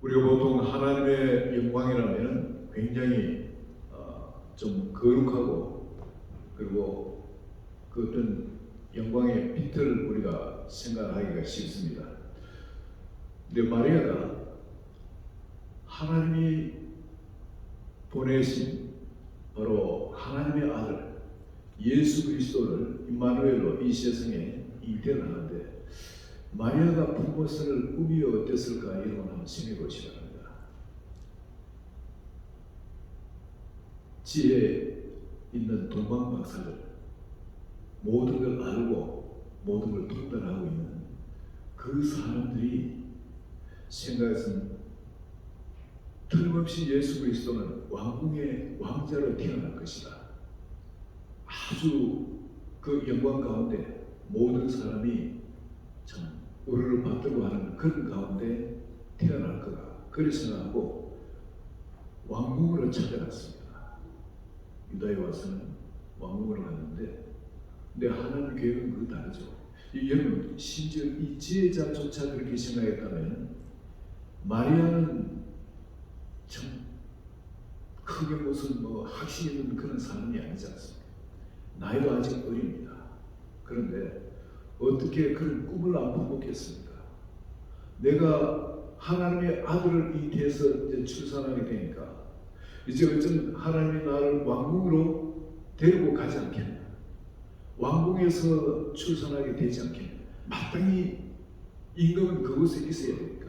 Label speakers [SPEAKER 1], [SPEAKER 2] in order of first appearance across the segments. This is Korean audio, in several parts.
[SPEAKER 1] 우리가 보통 하나님의 영광이라면 굉장히 좀 거룩하고 그리고 그 어떤 영광의 빛을 우리가 생각하기가 쉽습니다. 근데 마리아가 하나님이 보내신 바로 하나님의 아들 예수 그리스도를 임마누엘로 이 세상에 잉태하는데 마리아가 본 것을 꿈이 어땠을까 이런 걸 한번 생각해 보시기 바랍니다. 지혜에 있는 동방 박사들 모든 걸 알고 모든 걸 판단하고 있는 그 사람들이 생각해서는 틀림없이 예수 그리스도는 왕궁의 왕자로 태어날 것이다. 아주 그 영광 가운데 모든 사람이 참 우리를 받들고 하는 그런 가운데 태어날 거다. 그래서 생각하고 왕궁으로 찾아갔습니다. 유다에 와서는 왕궁으로 갔는데 근데 하나님 계획은 그거 다르죠. 여러분 심지어 이 지혜자조차 그렇게 생각했다면 마리아는 참 크게 무슨 학식 있는 그런 사람이 아니지 않습니까? 나이도 아직 어립니다. 그런데 어떻게 그런 꿈을 안 품었겠습니까? 내가 하나님의 아들을 잉태해서 이제 출산하게 되니까 이제 어쩌면 하나님이 나를 왕궁으로 데리고 가지 않겠나? 왕궁에서 출산하게 되지 않겠나? 마땅히 임금은 그곳에 있어야 되니까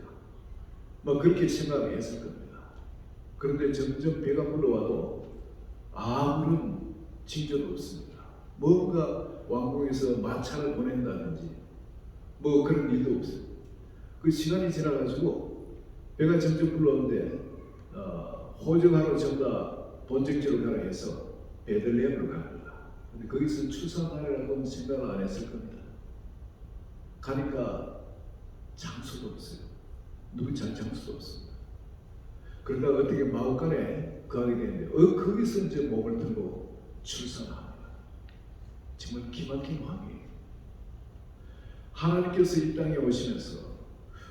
[SPEAKER 1] 막 그렇게 생각했을 겁니다. 그런데 점점 배가 불러와도 아무런 징조도 없습니다. 뭔가 왕궁에서 마차를 보낸다든지 뭐 그런 일도 없어요. 그 시간이 지나가지고 배가 점점 불러오는데 호적하러 전다 본적지로 가라 해서 베들레헴으로 갑니다. 근데 거기서 출산하려고 생각을 안 했을 겁니다. 가니까 장소도 없어요. 누구 장소도 없습니다. 그러다가 어떻게 마구간에 거하게 되는데 거기서 이제 몸을 들고 출산합니다. 정말 기막힌 왕이에요. 하나님께서 이 땅에 오시면서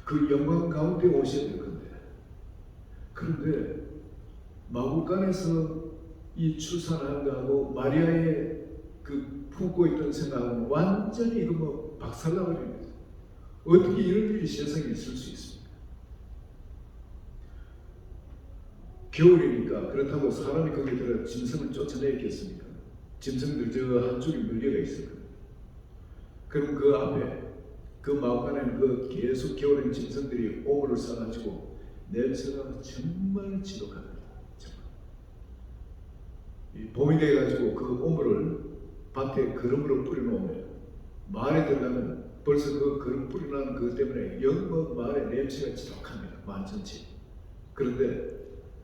[SPEAKER 1] 그 영광 가운데 오셔야 될 건데 그런데 마구간에서 이 출산하는 거하고 마리아의 그 품고 있던 생각은 완전히 이거 박살나버립니다. 어떻게 이런 일이 세상에 있을 수 있습니까? 겨울이니까 그렇다고 사람이 거기 들어 짐승을 쫓아내겠습니까? 짐승들 저 한쪽에 물려가 있을 겁니다. 그럼 그 앞에 그 마구간에는 그 계속 겨울엔 짐승들이 오물을 싸가지고 냄새가 정말 지독합니다. 정말. 이 봄이 돼가지고 그 오물을 밭에 거름으로 뿌려놓으면 마을에 들어가면 벌써 그 거름 뿌려놓은 그것 때문에 영번 마을의 냄새가 지독합니다. 만천치. 그런데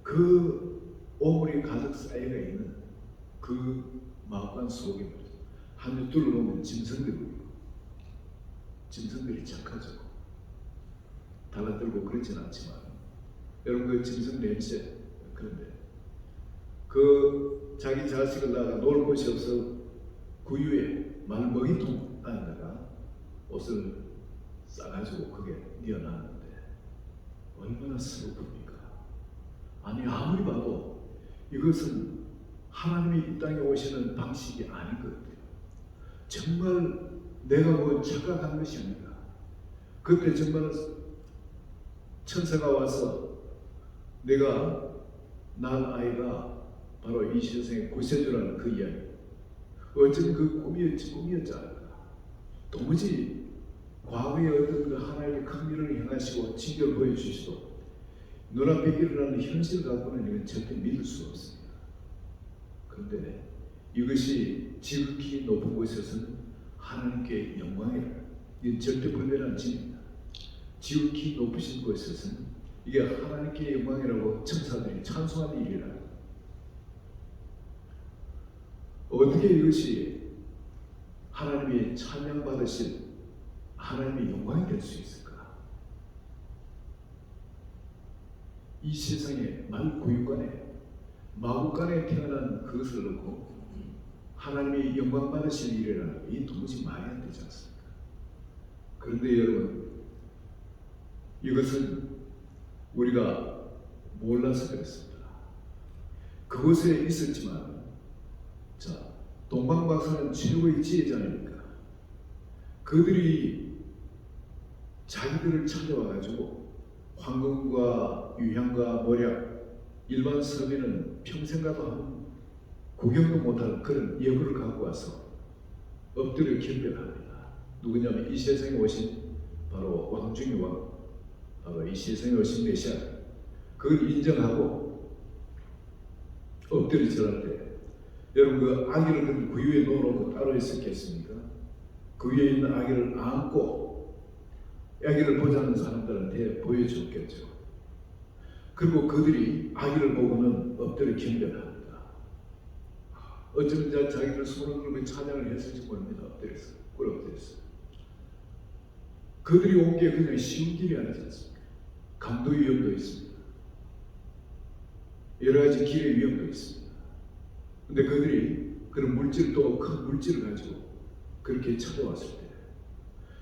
[SPEAKER 1] 그 오물이 가득 쌓여가 있는 그 마구간 속에 한 줄 둘러보면 짐승들이 착하죠. 달라들고 그렇진 않지만 여러분 그 짐승 냄새 그런데 그 자기 자식을 낳아 놓을 곳이 없어 구유에 말먹이통 안에다가 옷을 싸가지고 그게 뉘어놨는데 얼마나 슬픕니까? 아니 아무리 봐도 이것은 하나님이 이 땅에 오시는 방식이 아닌 것 같아요. 정말 내가 뭐 착각한 것이 아니라 그때 정말 천사가 와서 내가 낳은 아이가 바로 이 세상의 구세주라는 그 이야기 어쩌면 그 꿈이었지 않을까. 도무지 과거에 어떤 그 하나님의 큰 일을 행하시고 징조를 보여주시도 눈앞에 일어나는 현실 갖고는 이건 절대 믿을 수 없습니다. 그런데 이것이 지극히 높은 곳에서는 하나님께 영광이라 이건 절대 불변한 진입니다. 지극히 높으신 곳에서는 이게 하나님께 영광이라고 천사들이 찬송하는 일이라 어떻게 이것이 하나님이 찬양받으실 하나님의 영광이 될 수 있을까? 이 세상에 말구유간에 마구간에 태어난 그것을 놓고 하나님이 영광 받으실 일이라는 게 도무지 말이 안 되지 않습니까? 그런데 여러분 이것은 우리가 몰라서 그랬습니다. 그곳에 있었지만, 자, 동방박사는 최고의 지혜자 아닙니까? 그들이 자기들을 찾아와가지고 황금과 유향과 모략, 일반 서민은 평생 가도 한 구경도 못할 그런 예물을 갖고 와서 엎드려 경배합니다. 누구냐면 이 세상에 오신 바로 왕중의 왕, 바로 이 세상에 오신 메시아, 그걸 인정하고 엎드려 절할 때, 여러분 그 아기를 그 위에 놓아놓고 따로 있었겠습니까? 그 위에 있는 아기를 안고 아기를 보자는 사람들한테 보여줬겠죠. 그리고 그들이 아기를 보고는 엎드려 경배합니다. 어쩌면 자기들 손을 들고 찬양을 했을지 모릅니다. 엎드렸어요. 꿇어엎드렸어요. 그들이 온 게 그냥 쉬운 길이 아니지 않습니까? 강도 위험도 있습니다. 여러 가지 길의 위험도 있습니다. 근데 그들이 그런 물질도 큰 물질을 가지고 그렇게 찾아왔을 때,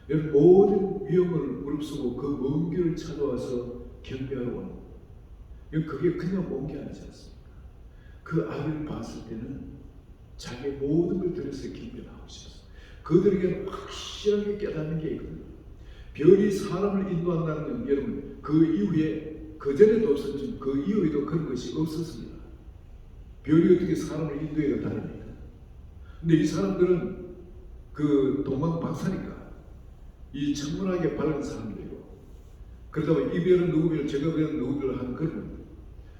[SPEAKER 1] 여러분 모든 위험을 무릅쓰고 그 먼 길을 찾아와서 경배하러 오는 거, 그게 그냥 온 게 아니지 않습니까? 그 아기를 봤을 때는 자기의 모든 걸 들여서 경배를 하고 싶었어요. 그들에게는 확실하게 깨닫는 게 있거든요. 별이 사람을 인도한다는 건 여러분 그 이후에 그전에도 없었지만 그 이후에도 그런 것이 없었습니다. 별이 어떻게 사람을 인도해가 다닙니까? 근데 이 사람들은 그 동방 박사니까 이 천문학에 밝은 사람들이고, 그러다 보니 이 별은 누구 별, 저거 별은 누구 별 하는 그런 겁니다.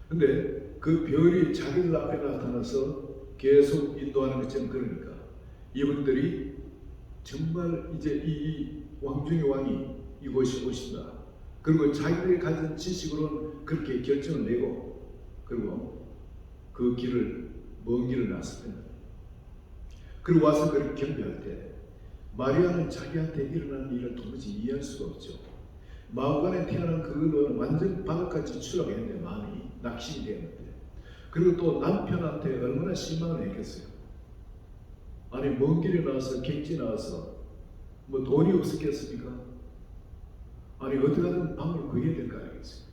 [SPEAKER 1] 근데 그 별이 자기들 앞에 나타나서 계속 인도하는 것처럼, 그러니까 이분들이 정말 이제 이 왕중의 왕이 이곳에 오신다. 그리고 자기들이 가진 지식으로는 그렇게 결정을 내고, 그리고 그 길을, 먼 길을 나섰습니다. 그리고 와서 그렇게 경배할 때 마리아는 자기한테 일어난 일을 도무지 이해할 수가 없죠. 마음간에 태어난 그거는 완전 바닥까지 추락했는데, 마음이 낙심이 되었는데, 그리고 또 남편한테 얼마나 실망을 했겠어요. 아니 먼 길에 나와서 객지 나와서 뭐 돈이 없었겠습니까? 아니 어떻게든 방을 구해야 될 거 아니겠어요.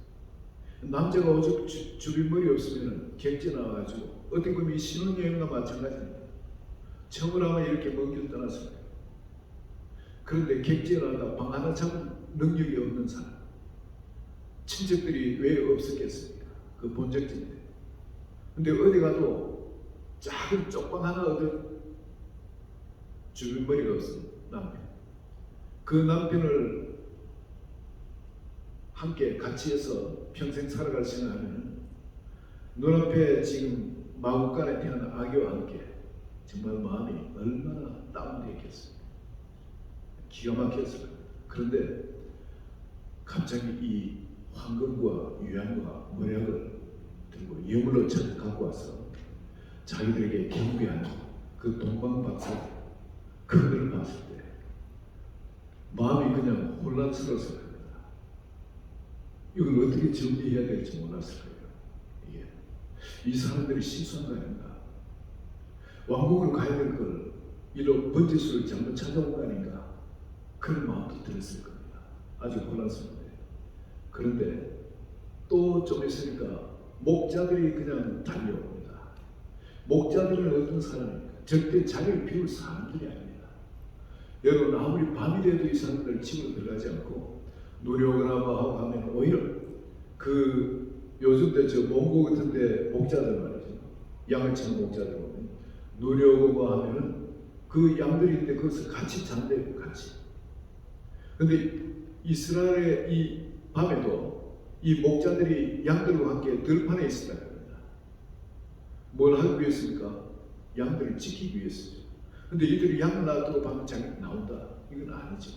[SPEAKER 1] 남자가 오죽 주빈머리 없으면 객지 나와가지고 어떻게 보면 이 신혼여행과 마찬가지입니다. 처음으로 아마 이렇게 먼 길 떠났을 거예요. 그런데 객지에 나와가 방 하나 잡은 능력이 없는 사람, 친척들이 왜 없었겠습니까? 그 본적집인데. 근데 어디 가도 작은 쪽방 하나 얻은 주변머리가 없습니다. 남편. 그 남편을 함께 같이 해서 평생 살아갈 생각하면 눈앞에 지금 마구간에 태어난 아기와 함께 정말 마음이 얼마나 다운되었겠습니까? 기가 막혔을 거예요. 그런데 갑자기 이 황금과 유향과 모략을 들고 예물로 갖고 와서 자기들에게 경배하는 그 동방박사들, 그들을 봤을 때 마음이 그냥 혼란스러웠을 겁니다. 이걸 어떻게 정리해야 될지 몰랐을 거예요. 이 사람들이 실수한 거 아닌가? 왕궁으로 가야 될 걸 이로 번지수를 잘못 찾아온 거 아닌가? 그런 마음도 들었을 겁니다. 아주 혼란스러운데. 그런데 또 좀 있으니까 목자들이 그냥 달려옵니다. 목자들은 어떤 사람입니까? 절대 자리를 비울 사람들이 아닙니다. 여러분 아무리 밤이 돼도 이 사람들 집으로 들어가지 않고 누려오거나 뭐 하고 하면 오히려 그 요즘때 저 몽고 같은데 목자들 말이죠. 양을 치는 목자들 보면 누려오고 뭐 하면은 그 양들인데 거기서 같이 잔대요. 같이. 근데 이스라엘의 이 밤에도 이 목자들이 양들과 함께 들판에 있었다는 겁니다. 뭘 하기 위해서입니까? 양들을 지키기 위해서죠. 근데 이들이 양을 놔두고 밤에 자기 나온다? 이건 아니죠.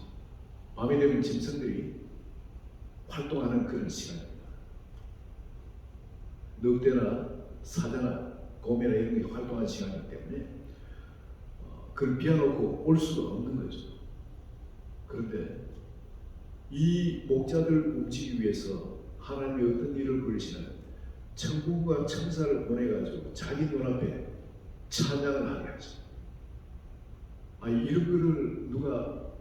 [SPEAKER 1] 밤이 되면 짐승들이 활동하는 그런 시간입니다. 늑대나 사자나 곰이나 이런 게 활동하는 시간이기 때문에 그걸 비워놓고 올 수가 없는 거죠. 그런데 이 목자들을 움직이기 위해서 하나님이 어떤 일을 벌이시나 천군과 천사를 보내가지고 자기 눈앞에 찬양을 하게 하죠. 이런 거를 누가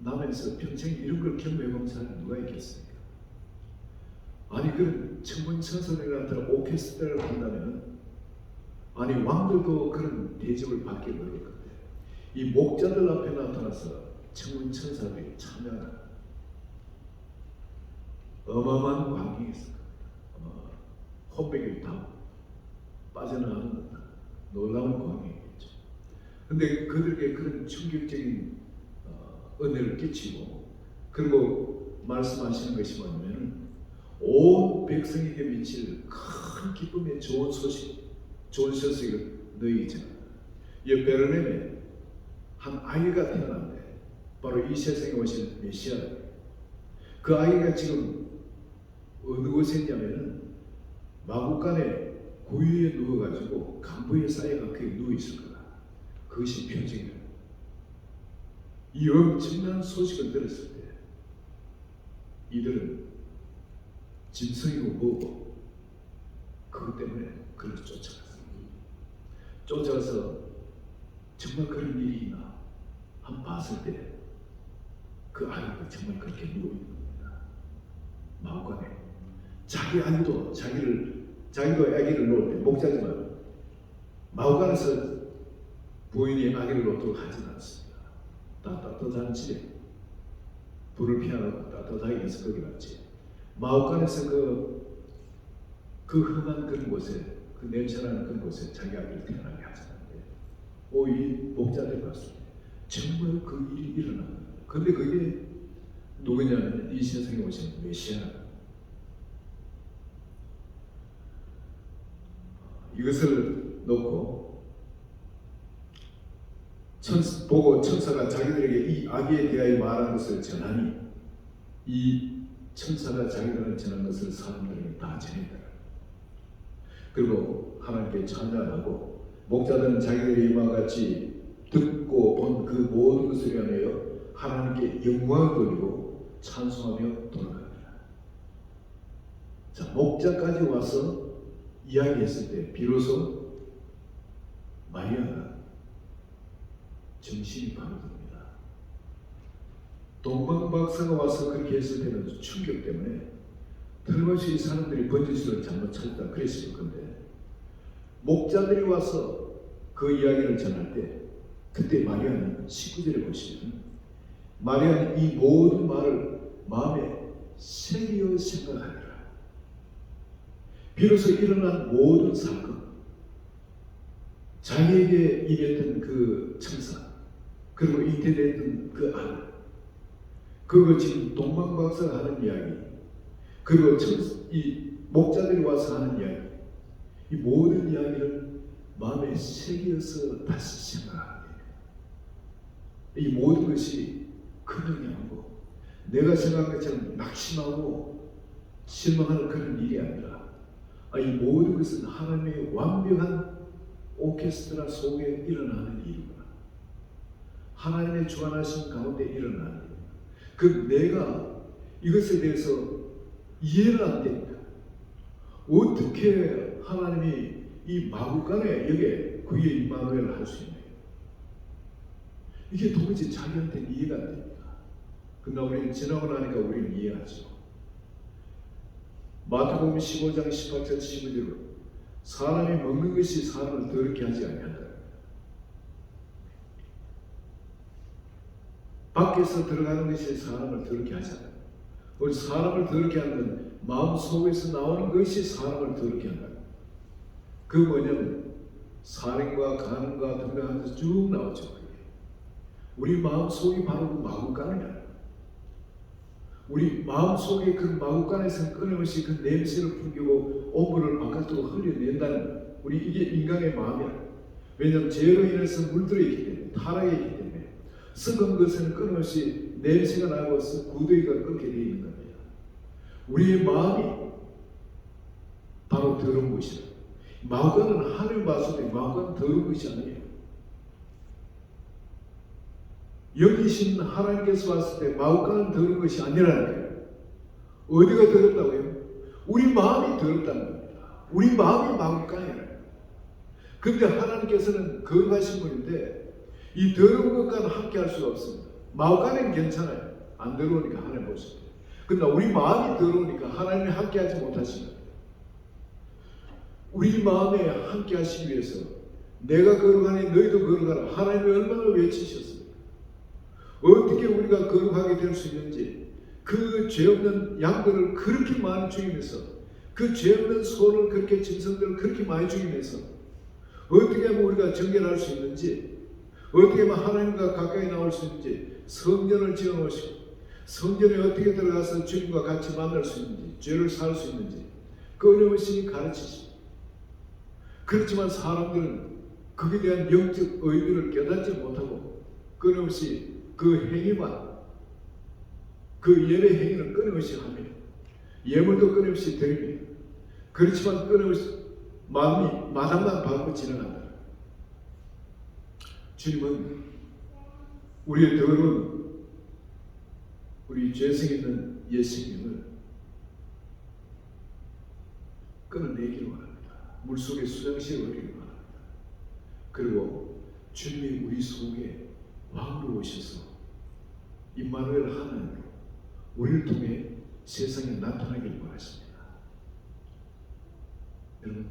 [SPEAKER 1] 남에서 평생 이런 걸 경험해본 사람이 누가 있겠습니까? 아니 그런 천문천사들이 나타나 오케스트라를 한다면 아니 왕들도 그런 대접을 받기 어려울 건데 이 목자들 앞에 나타나서 천문천사들이 참여하는 어마어마한 광경이 있을 겁니다. 혼백이 다 빠져나가는 놀라운 광경이겠죠. 근데 그들에게 그런 충격적인 은혜를 끼치고 그리고 말씀하시는 것이 뭐냐면 온 백성에게 미칠 큰 기쁨의 좋은 소식, 좋은 소식을 너희에게 전한다. 이 베들레헴에 한 아이가 태어났는데 바로 이 세상에 오신 메시아. 그 아이가 지금 어느 곳에 있냐면은 마구간에 고유에 누워가지고 간부의 사이가 거기 누워있을 거다. 그것이 표징이다. 이 엄청난 소식을 들었을 때 이들은 짐승이고 뭐고 그것 때문에 그를 쫓아갔습니다. 쫓아가서 정말 그런 일이 있나 한 봤을 때 그 아이가 정말 그렇게 누워있는 겁니다. 마구간에 자기 아이도 자기도 아기를 놓을 때 목자지만 마구간에서 부인이 아기를 놓도록 하지는 않습니다. 따뜻한 집에 불을 피하고 따뜻하게 해서 거기 놨지. 마구간에서 그 험한 그런 곳에 그 냄새나는 그런 곳에 자기 아기를 태어나게 하지 않는데 이 목자들 봤을 때 정말 그 일이 일어나는 거예요. 근데 그게 누구냐면 이 세상에 오신 메시아. 이것을 놓고 보고 천사가 자기들에게 이 아기에 대하여 말한 것을 전하니 이 천사가 자기들에게 전한 것을 사람들에게 다 전했다. 그리고 하나님께 찬양하고 목자들은 자기들의 이와 같이 듣고 본 그 모든 것을 위하여 하나님께 영광을 돌리고 찬송하며 돌아갑니다. 자, 목자까지 와서 이야기했을 때 비로소 마리아가 정신이 바로듭니다. 동방박사가 와서 그렇게 했을 때는 충격 때문에 틀림없이 이 사람들이 번지수를 잘못 찾았다 그랬을 건데 목자들이 와서 그 이야기를 전할 때 그때 마리아는 19절에 보시면 마리아는 이 모든 말을 마음에 새기어 생각하니라. 비로소 일어난 모든 사건, 자기에게 임했던 그 천사, 그리고 잉태됐던 그 아들, 그리고 지금 동방박사가 하는 이야기, 그리고 이 목자들이 와서 하는 이야기, 이 모든 이야기를 마음에 새겨서 다시 생각합니다. 이 모든 것이 그냥 아니고 내가 생각한 것처럼 낙심하고 실망하는 그런 일이 아니라 이 모든 것은 하나님의 완벽한 오케스트라 속에 일어나는 일이구나. 하나님의 주관하신 가운데 일어나는 일이구나. 그 내가 이것에 대해서 이해를 안 됩니다. 어떻게 하나님이 이 마구간에 여기에 그의 임마누엘을 할 수 있나요? 이게 도무지 자기한테는 이해가 안 됩니다. 그러나 우리는 지나고 나니까 우리는 이해하죠. 마태복음 15장 18절 15절로 사람이 먹는 것이 사람을 더럽게 하지 아니한다. 밖에서 들어가는 것이 사람을 더럽게 하지 않는다. 우리 사람을 더럽게 하는 건 마음 속에서 나오는 것이 사람을 더럽게 한다. 그 뭐냐면 살인과 간음과 등등하면서 쭉 나오죠. 우리 마음 속이 바로 그 마구간이야. 우리 마음 속에 그 마구간에서 끊임없이 그 냄새를 풍기고 오물을 바깥으로 흘려낸다는 우리 이게 인간의 마음이야. 왜냐하면 죄로 인해서 물들어 있기 때문에 타락해 있기 때문에 썩은 것은 끊임없이 냄새가 나고 구더기가 끓게 되어 있는 겁니다. 우리의 마음이 바로 더러운 것이다. 마구간은 하늘 봤을 때 마구간은 더러운 것이 아니에요. 여기 계신 하나님께서 봤을 때 마구간은 더러운 것이 아니라는 거예요. 어디가 더럽다고요? 우리 마음이 더럽다는 겁니다. 우리 마음이 마구간이에요. 그런데 하나님께서는 거룩하신 분인데 이 더러운 것과는 함께 할 수가 없습니다. 마구간은 괜찮아요. 안 더러우니까 하나님 보실 때. 그러나 우리 마음이 더러우니까 하나님이 함께하지 못하시는 거예요. 우리 마음에 함께하시기 위해서 내가 거룩하니 너희도 거룩하라. 하나님이 얼마나 외치셨습니까? 어떻게 우리가 거룩하게 될 수 있는지, 그 죄 없는 양들을 그렇게 많이 죽이면서, 그 죄 없는 소를 그렇게 짐승들을 그렇게 많이 죽이면서 어떻게 하면 우리가 정결할 수 있는지, 어떻게 하면 하나님과 가까이 나올 수 있는지 성전을 지어 놓으시고 성전에 어떻게 들어가서 주님과 같이 만날 수 있는지, 죄를 살 수 있는지 끊임없이 가르치십니다. 그렇지만 사람들은 거기에 대한 영적 의미를 깨닫지 못하고 끊임없이 그 행위만, 그 예배 행위는 끊임없이 합니다. 예물도 끊임없이 드립니다. 그렇지만 끊임없이 마음이 마당만 밟고 지나간다. 주님은 우리의 더러운, 우리 죄성 있는 옛 생명을 끊어내기를 원합니다. 물속에 수장시켜 버리기를 원합니다. 그리고 주님이 우리 속에 왕으로 오셔서 임마누엘 하나님으로 우리를 통해 세상에 나타나기를 원하십니다. 여러분,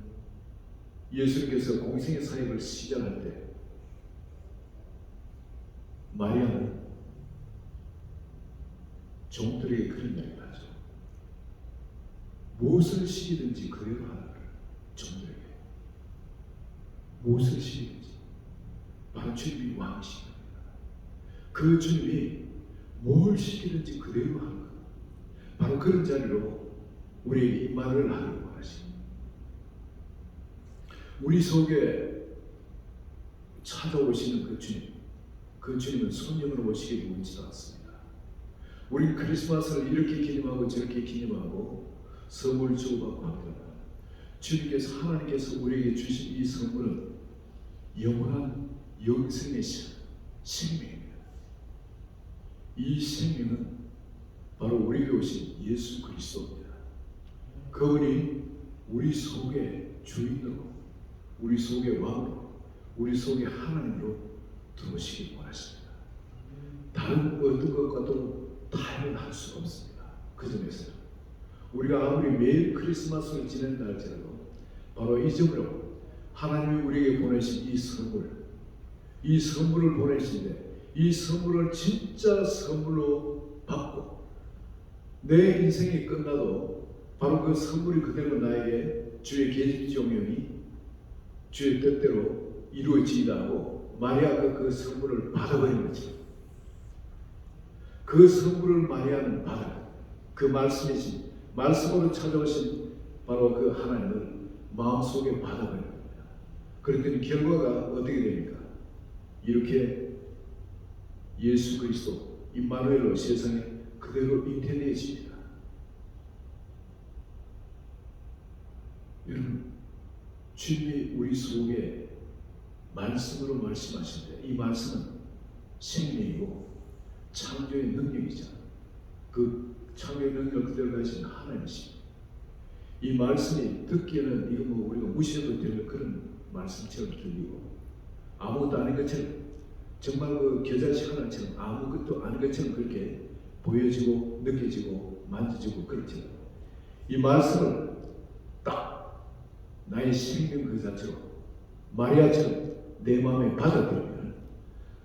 [SPEAKER 1] 예수님께서 공생의 사역을 시작할 때 마리아는 종들에게 그런 이야기를 하죠. 무엇을 시키든지 그대로 하라고. 종들에게 무엇을 시키든지, 바로 주님이 왕이십니다. 그 주님이 뭘 시키든지 그대로 하는 것, 바로 그런 자리로 우리에게 임마누엘 하기를 원하십니다. 우리 속에 찾아오시는 그 주님, 그 주님은 손님으로 오시기 원치 않습니다. 우리 크리스마스를 이렇게 기념하고 저렇게 기념하고 선물 주고받고 합니다. 주님께서, 하나님께서 우리에게 주신 이 선물은 영원한 영생의 생명입니다. 이 생명은 바로 우리에게 오신 예수 그리스도입니다. 그분이 우리 속에 주인으로, 우리 속에 왕으로, 우리 속에 하나님으로 들어오시기 원하십니다. 다른 어떤 것과도 타협을 할 수가 없습니다. 그 점에서 우리가 아무리 매일 크리스마스를 지낸다 할지라도 바로 이 점으로 하나님이 우리에게 보내신 이 선물을 보내시는데, 이 선물을 진짜 선물로 받고 내 인생이 끝나도 바로 그 선물이 그대로 나에게 주의 계집종용이 주의 뜻대로 이루어지다 하고 마리아가 그 선물을 받아버린 거죠. 그 선물을 마리아는 받아, 그 말씀이신, 말씀으로 찾아오신 바로 그 하나님을 마음속에 받아버린 겁니다. 그랬더니 결과가 어떻게 됩니까? 이렇게 예수 그리스도 임마누엘로 세상에 그대로 잉태되어집니다. 여러분, 주님이 우리 속에 말씀으로 말씀하시는데, 이 말씀은 생명이고 창조의 능력이죠. 그 창조의 능력을 그대로 가신 하나님이십니다. 이 말씀이 듣기에는 이거 뭐 우리가 무시해도 될 그런 말씀처럼 들리고 아무것도 아닌 것처럼, 정말 그 겨자씨 하나처럼 아무것도 아닌 것처럼 그렇게 보여지고 느껴지고 만져지고 그렇죠. 이 말씀을 딱 나의 생명 그 자체로 마리아처럼 내 마음에 받아들이면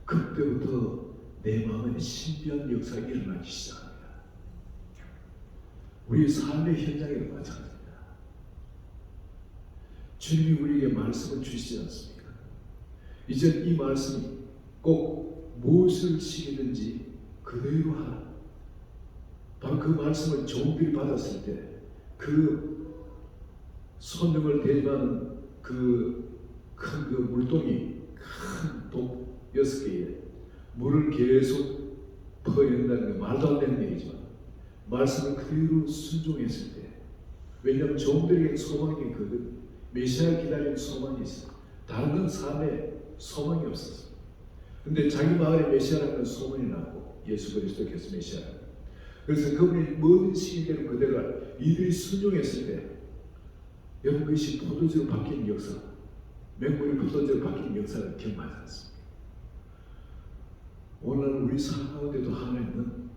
[SPEAKER 1] 그때부터 내 마음에 신비한 역사가 일어나기 시작합니다. 우리 삶의 현장에도 마찬가지입니다. 주님이 우리에게 말씀을 주시지 않습니까? 이제 이 말씀이 꼭 무엇을 시키든지 그대로 하라. 바로 그 말씀을 종들이 받았을 때 그 손님을 대접하는 그 큰 그 물동이, 큰 독 6개에 물을 계속 퍼낸다는 게 말도 안 되는 얘기지만 말씀을 그대로 순종했을 때, 왜냐하면 종들에게 소망이 있거든. 메시아를 기다리는 소망이 있어. 다른 건 삶에 소망이 없었어. 근데 자기 마을에 메시아라는 소문이 나고 예수 그리스도께서 메시아. 그래서 그분이 모든 시기대로 그대로 이들이 순종했을 때, 여러분, 그것이 포도주로 바뀌는 역사, 맹물이 포도주로 바뀌는 역사를 경험하지 않습니다. 오늘 우리 삶 가운데도 하나님은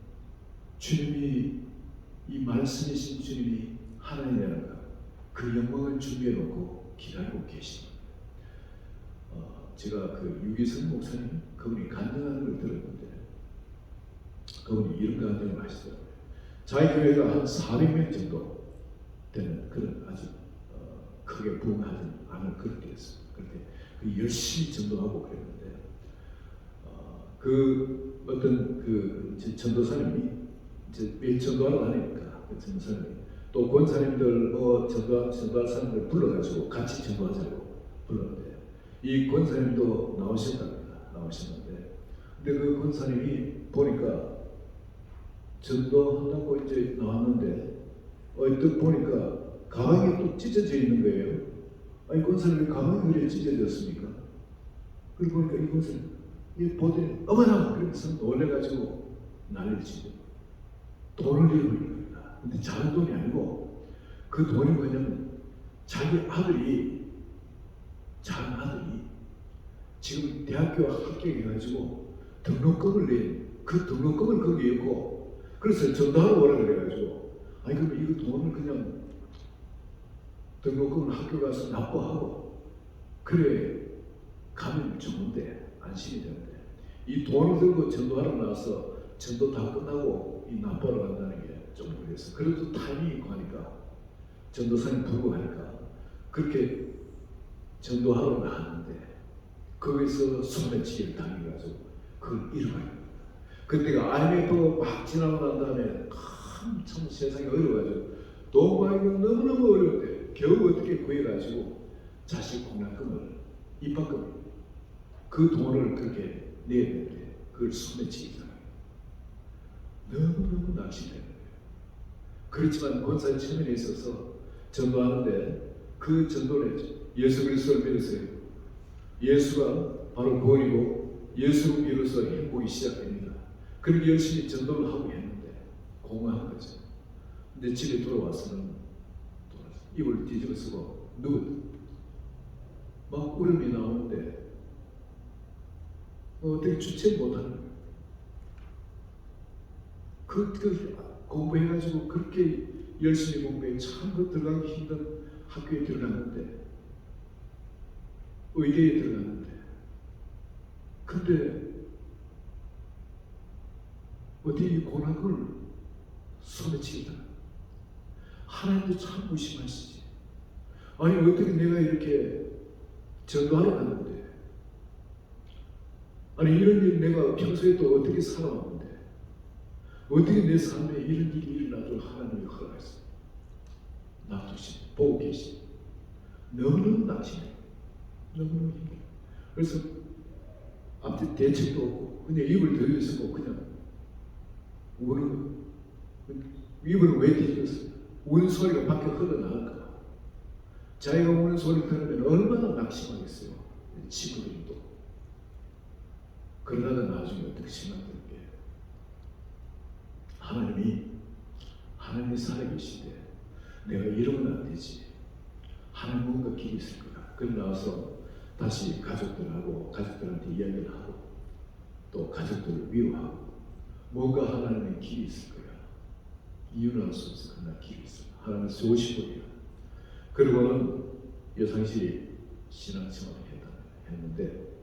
[SPEAKER 1] 주님이 이 말씀이신 주님이 하나님의 나라 그 영광을 준비해 놓고 기다리고 계십니다. 제가 그 유기성 목사님 그분이 간증하는 걸 들었는데 그분이 이런 간증을 하시더라고요. 자기 교회가 한 400명 정도 되는 그런 아주 크게 부흥하지 않은 그런 데였어요. 그런데 그 열심히 전도하고 그랬는데 그 어떤 그 전도사님이 이제 매일 전도하러 다니니까 그 전도사님이 또 권사님들 전도할 사람들 불러가지고 같이 전도하자고 불렀는데 이 권사님도 나오셨는데 근데 그 권사님이 보니까 전도한다고 이제 나왔는데 뜻 보니까 가방이 또 찢어져 있는 거예요. 아니 권사님이 가방이 그래 찢어졌습니까? 그리고 보니까 이 권사님 이 보더니 어머나 그러면서 놀래가지고 난리를 치고 돈을 잃어버린 겁니다. 근데 작은 돈이 아니고 그 돈이 뭐냐면 자기 아들이 작은 아들이 지금 대학교 합격해가지고 등록금을 낸 그 등록금을 거기에 있고 그래서 전도하러 오라 그래가지고 아니 그러면 이거 돈을 그냥 등록금을 학교 가서 납부하고 그래 가면 좋은데 안심이 되는데 이 돈을 들고 전도하러 나와서 전도 다 끝나고 이 납부하러 간다는 게 좀 그래서 그래도 타이밍이 있고 하니까 전도사님 부르고 하니까 그렇게 전도하러 나왔는데 거기서 소매치기를 당해가지고 그걸 잃어버립니다. 그때가 IMF 막 지나고 난 다음에 참 세상이 어려워가지고 돈 구하기가 너무너무 어려운데 겨우 어떻게 구해가지고 자식 공약금을 입학금 그 돈을 그렇게 내야 되는데 그걸 소매치기 당해요. 너무너무 낚시되는 거예요. 그렇지만 권사의 체면에 있어서 전도하는데 그 전도를 예수 그리스도를 믿었어요. 예수가 바로 구원이고 예수를 믿어서 행복이 시작됩니다. 그렇게 열심히 전도를 하고 했는데 공허한 거죠. 근데 집에 돌아와서는 입을 뒤집어 쓰고 막 울음이 나오는데 어떻게 주체 못하는 거예요. 그 공부해가지고 그렇게 열심히 공부해 참 그 들어가기 힘든 학교에 들어갔는데 의대에 들어갔는데 근데 어디 이 고난을 소매치기다. 하나님도 참 무심하시지. 아니 어떻게 내가 이렇게 전도하러 갔는데 아니 이런 일 내가 평소에 또 어떻게 살아왔는데 어떻게 내 삶에 이런 일이 일어나도록 하나님이 허락했어. 놔두시 보고 계시. 너무너무 낚시네. 너무너무 힘들어. 그래서 앞뒤 대책도 없고 그냥 입을 들여쓰고 그냥 우는 입을 왜 뒤집었어요? 우는 소리가 밖에 흘러나갈까? 자기가 우는 소리를 들으면 얼마나 낙심하겠어요. 친구들도. 그러다가 나중에 어떻게 생각되는 게 하나님이 살아계시되 내가 이러면 안 되지. 하나님 뭔가 길이 있을 거다. 그러고 나와서 다시 가족들한테 이야기를 하고 또 가족들을 위로하고 뭔가 하나님의 길이 있을 거야. 이유는 알 수 없어. 그러나 길이 있어. 하나님 좋으신 분이야. 그리고는 여상실이 신앙생활을 했는데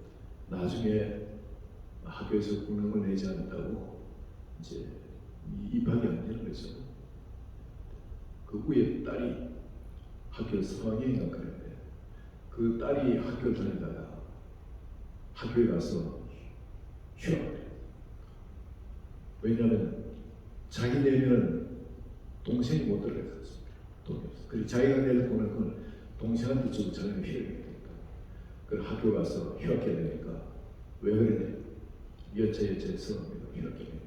[SPEAKER 1] 나중에 학교에서 공명을 내지 않는다고 이제 입학이 안 되는 거죠. 그 위에 딸이 학교에서 4학년인가 그랬는데 그 딸이 학교를 다니다가 학교에 가서 휴학을. 왜냐하면 자기 내면 동생이 못 들어갔었습니다. 돈이 없어. 그리고 자기가 낼 돈을 그건 동생한테 주고 자기는 휴학해야 되니까. 그래서 학교 가서 휴학해야 되니까 왜 그러냐? 여차여차해서 휴학해야 됩니다.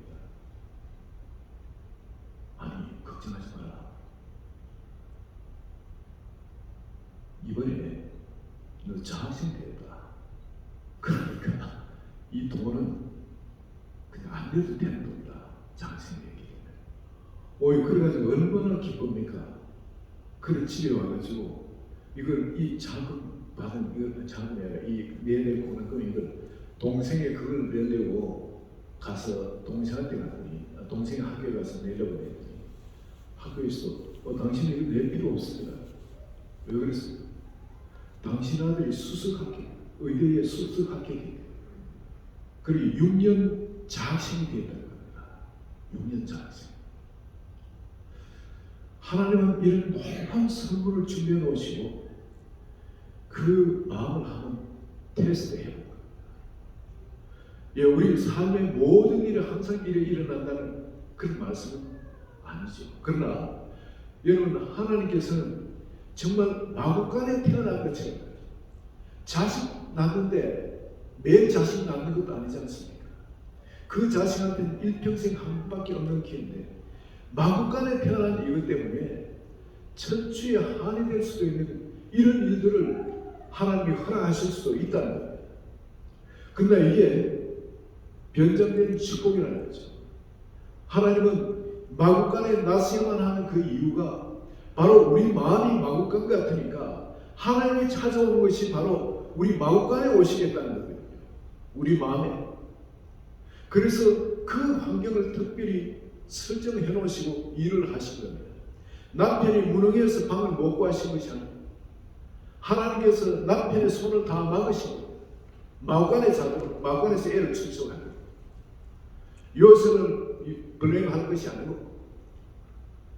[SPEAKER 1] 아니 걱정하지 마라. 이번에 너 장학생 되었다. 그러니까 이 돈은 그냥 안 내도 되는 돈이다. 장학생이 되기 때문에. 그래가지고 얼마나 기쁩니까? 그래 집에 와가지고 이걸 이 자금 받은 이걸 자금이 아니라 이 내내 공헌금 이걸 동생의 그걸 내려고 가서 동생한테 갔더니 동생이 학교에 가서 내려고 했더니 학교에서 당신은 이거 낼 필요 없습니다. 왜 그랬습니까? 당신 아들이 수석학교, 의대에 수석학교이기 그리고 6년 장학생이 되었다는 겁니다. 6년 장학생. 하나님은 이런 놀라운 선물을 준비해 놓으시고 그 마음을 한번 테스트해 봅니다. 예, 우리 삶의 모든 일이 항상 일어난다는 그런 말씀은 아니죠. 그러나 여러분, 하나님께서는 정말 마구간에 태어난 것처럼 자식 낳는데 매일 자식 낳는 것도 아니지 않습니까? 그 자식한테는 일평생 한 번밖에 없는 기회인데 마구간에 태어난 이것 때문에 천추에 한이 될 수도 있는 이런 일들을 하나님이 허락하실 수도 있다는 거예요. 그러나 이게 변장된 축복이라는 거죠. 하나님은 마구간에 났어야만 하는 그 이유가 바로 우리 마음이 마구간 같으니까 하나님이 찾아오는 것이 바로 우리 마구간에 오시겠다는 거예요. 우리 마음에. 그래서 그 환경을 특별히 설정해 놓으시고 일을 하신 겁니다. 남편이 무능해서 방을 못 구하신 것이 아니라 하나님께서 남편의 손을 다 막으시고 마구간에서 애를 축소하는 거예요. 요셉을 블레임하는 것이 아니고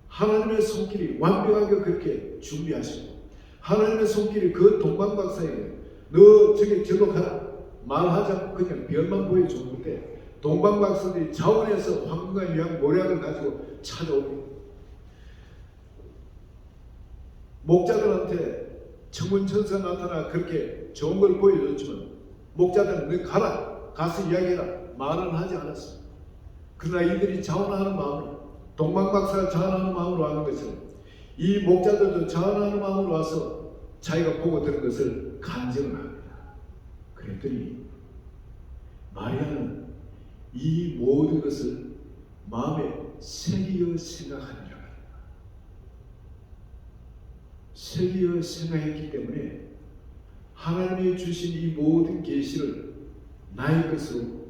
[SPEAKER 1] 하나님의 손길이 완벽하게 그렇게 준비하시고 하나님의 손길이 그 동방박사에게 너 저기 절로 가라 말하자고 그냥 별만 보여줬는데 동방박사들이 자원해서 황금과 유황 모략을 가지고 찾아옵니다. 목자들한테 청문천사 나타나 그렇게 좋은 걸 보여줬지만 목자들은 너 가라 가서 이야기해라 말은 하지 않았습니다. 그러나 이들이 자원하는 마음으로 동방박사가 자원하는 마음으로 하는 것은 이 목자들도 자원하는 마음으로 와서 자기가 보고 들은 것을 간증을 합니다. 그랬더니 마리아는 이 모든 것을 마음에 새기어 생각하니라. 새기어 생각했기 때문에 하나님이 주신 이 모든 계시를 나의 것으로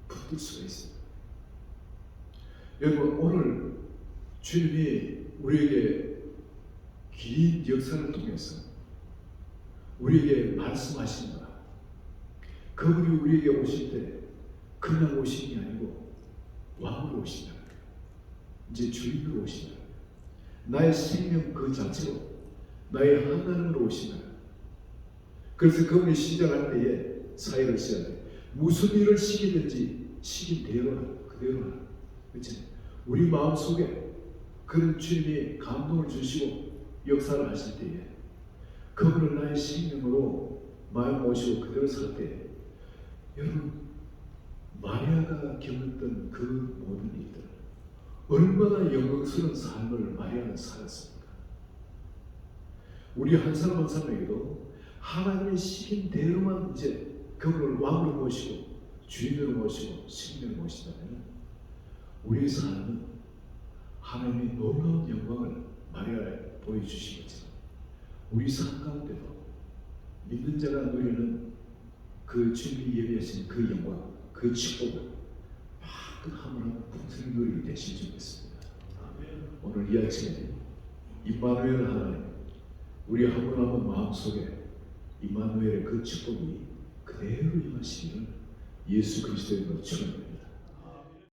[SPEAKER 1] 붙들 수가 있습니다. 여러분, 오늘 주님이 우리에게 긴 역사를 통해서 우리에게 말씀하신다. 그분이 우리에게 오실 때 그냥 오신 게 아니고 왕으로 오신다. 이제 주인으로 오신다. 나의 생명 그 자체로 나의 하나님으로 오신다. 그래서 그분이 시작할 때에 사역을 시작할 때 무슨 일을 시키든지 시킨 대로 하라. 그대로 하라. 그렇지? 우리 마음속에 그런 주님이 감동을 주시고 역사를 하실 때에 그분을 나의 생명으로 마음 모시고 그대로 살 때 여러분 마리아가 겪었던 그 모든 일들 얼마나 영광스러운 삶을 마리아는 살았습니까? 우리 한 사람 한 사람에게도 하나님의 시킨 대로만 이제 그분을 왕으로 모시고 주인으로 모시고 생명을 모신다면 우리의 삶은 하나님의 놀라운 영광을 마리아에 보여주신 것처럼 우리 삶 가운데도 믿는 자가 누리는 그 주님이 예비하신 그 영광, 그 축복을 마음으로 풍성히 누리게 되실 줄 믿습니다. 오늘 이 아침에 임마누엘 하나님, 우리 한 분 한 분 마음속에 임마누엘의 그 축복이 그대로 임하시기를 예수 그리스도의 이름으로 축원합니다.